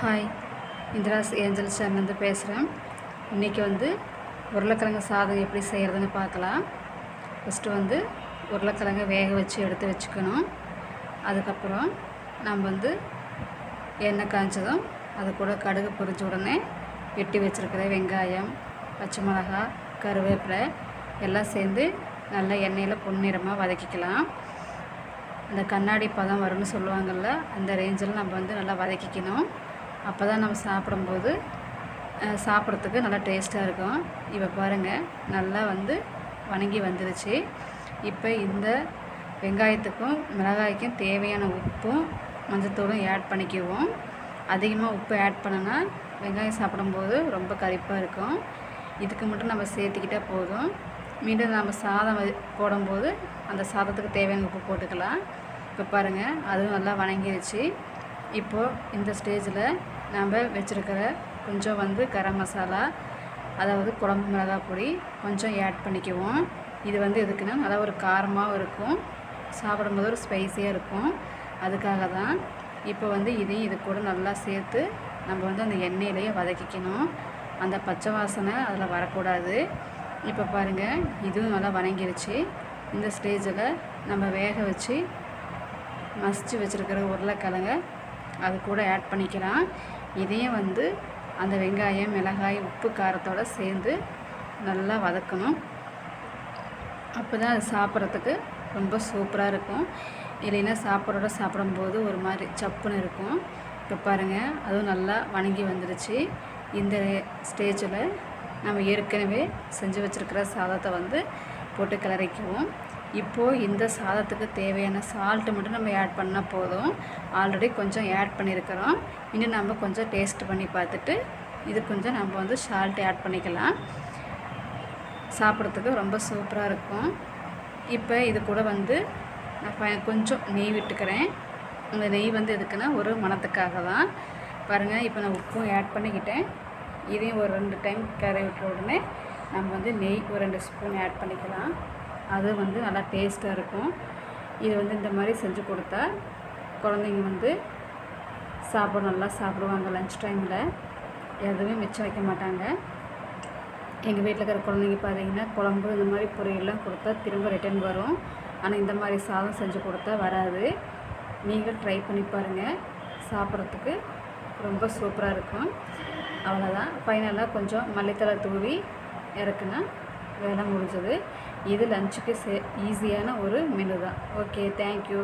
Hi, Indira's angel சேனல்லேருந்து பேசுகிறேன். இன்றைக்கி உருளைக்கிழங்கு சாதம் எப்படி செய்கிறதுன்னு பார்க்கலாம். ஃபஸ்ட்டு உருளைக்கிழங்கை வேக வச்சு எடுத்து வச்சுக்கணும். அதுக்கப்புறம் நம்ம எண்ணெய் காய்ச்சதும் அது கூட கடுகு பொரிச்ச உடனே வெட்டி வச்சுருக்கிற வெங்காயம், பச்சை மிளகாய், கருவேப்பிலை எல்லாம் சேர்ந்து நல்லா எண்ணெயில் பொன்னிறமாக வதக்கிக்கலாம். அந்த கண்ணாடி பதம் வரும்னு சொல்லுவாங்கள்ல, அந்த ரேஞ்சில் நம்ம நல்லா வதக்கிக்கணும். அப்போ தான் நம்ம சாப்பிடும்போது சாப்பிட்றதுக்கு நல்லா டேஸ்ட்டாக இருக்கும். இப்போ பாருங்கள், நல்லா வணங்கி வந்துடுச்சு. இப்போ இந்த வெங்காயத்துக்கும் மிளகாய்க்கும் தேவையான உப்பும் மஞ்சத்தூளும் ஆட் பண்ணிக்குவோம். அதிகமாக உப்பு ஆட் பண்ணோன்னா வெங்காயம் சாப்பிடும்போது ரொம்ப கரிப்பாக இருக்கும். இதுக்கு மட்டும் நம்ம சேர்த்துக்கிட்டால் போதும். மீண்டும் நம்ம சாதம் போடும்போது அந்த சாதத்துக்கு தேவையான உப்பு போட்டுக்கலாம். இப்போ பாருங்கள், அதுவும் நல்லா வணங்கிடுச்சு. இப்போது இந்த ஸ்டேஜில் நம்ம வச்சுருக்கிற கொஞ்சம் கரம் மசாலா, அதாவது குழம்பு மிளகாய் பொடி கொஞ்சம் ஆட் பண்ணிக்குவோம். இது எதுக்குன்னா நல்லா ஒரு காரமாகவும் இருக்கும், சாப்பிடும்போது ஒரு ஸ்பைஸியாக இருக்கும். அதுக்காக தான் இப்போ இதையும் இது கூட நல்லா சேர்த்து நம்ம அந்த எண்ணெயிலேயே வதக்கிக்கணும். அந்த பச்சை வாசனை அதில் வரக்கூடாது. இப்போ பாருங்கள், இதுவும் நல்லா வணங்கிருச்சு. இந்த ஸ்டேஜில் நம்ம வேக வச்சு மசிச்சு வச்சுருக்கிற உருளைக்கிழங்கை அது கூட ஆட் பண்ணிக்கலாம். இதையும் அந்த வெங்காயம், மிளகாய், உப்பு, காரத்தோடு சேர்ந்து நல்லா வதக்கணும். அப்போ தான் அது சாப்பிட்றதுக்கு ரொம்ப சூப்பராக இருக்கும். இல்லைன்னா சாப்பிடும்போது ஒரு மாதிரி சப்புன்னு இருக்கும். இப்போ பாருங்கள், அதுவும் நல்லா வணங்கி வந்துடுச்சு. இந்த ஸ்டேஜில் நம்ம ஏற்கனவே செஞ்சு வச்சுருக்கிற சாதத்தை போட்டு கிளறிக்குவோம். இப்போது இந்த சாதத்துக்கு தேவையான சால்ட்டு மட்டும் நம்ம ஆட் பண்ணால் போதும். ஆல்ரெடி கொஞ்சம் ஆட் பண்ணியிருக்கிறோம். இன்னும் நம்ம கொஞ்சம் டேஸ்ட் பண்ணி பார்த்துட்டு இது கொஞ்சம் நம்ம சால்ட் ஆட் பண்ணிக்கலாம். சாப்பிட்றதுக்கு ரொம்ப சூப்பராக இருக்கும். இப்போ இது கூட நான் கொஞ்சம் நெய் விட்டுக்கிறேன். அந்த நெய் எதுக்குன்னா ஒரு மணத்துக்காக தான். பாருங்கள், இப்போ நான் உப்பும் ஆட் பண்ணிக்கிட்டேன். இதையும் ஒரு 2 டைம் கரை விட்ட உடனே நம்ம நெய் ஒரு 2 ஸ்பூன் ஆட் பண்ணிக்கலாம். அது நல்லா டேஸ்ட்டாக இருக்கும். இது இந்த மாதிரி செஞ்சு கொடுத்தா குழந்தைங்க நல்லா சாப்பிடுவாங்க. லன்ச் டைமில் எதுவுமே மிச்சம் வைக்க மாட்டாங்க. எங்கள் வீட்டில் இருக்கிற குழந்தைங்க பார்த்திங்கன்னா குழம்பு இந்த மாதிரி பொரியல்லாம் கொடுத்தா திரும்ப ரிட்டன் வரும். ஆனால் இந்த மாதிரி சாதம் செஞ்சு கொடுத்தா வராது. நீங்கள் ட்ரை பண்ணி பாருங்கள், சாப்பிட்றதுக்கு ரொம்ப சூப்பராக இருக்கும். அவ்வளோதான். ஃபைனலாக கொஞ்சம் மல்லித்தழை தூவி இறக்குனா வேலை முடிஞ்சது. இது லஞ்சுக்கு ஈஸியான ஒரு மெனு தான். Okay, thank you.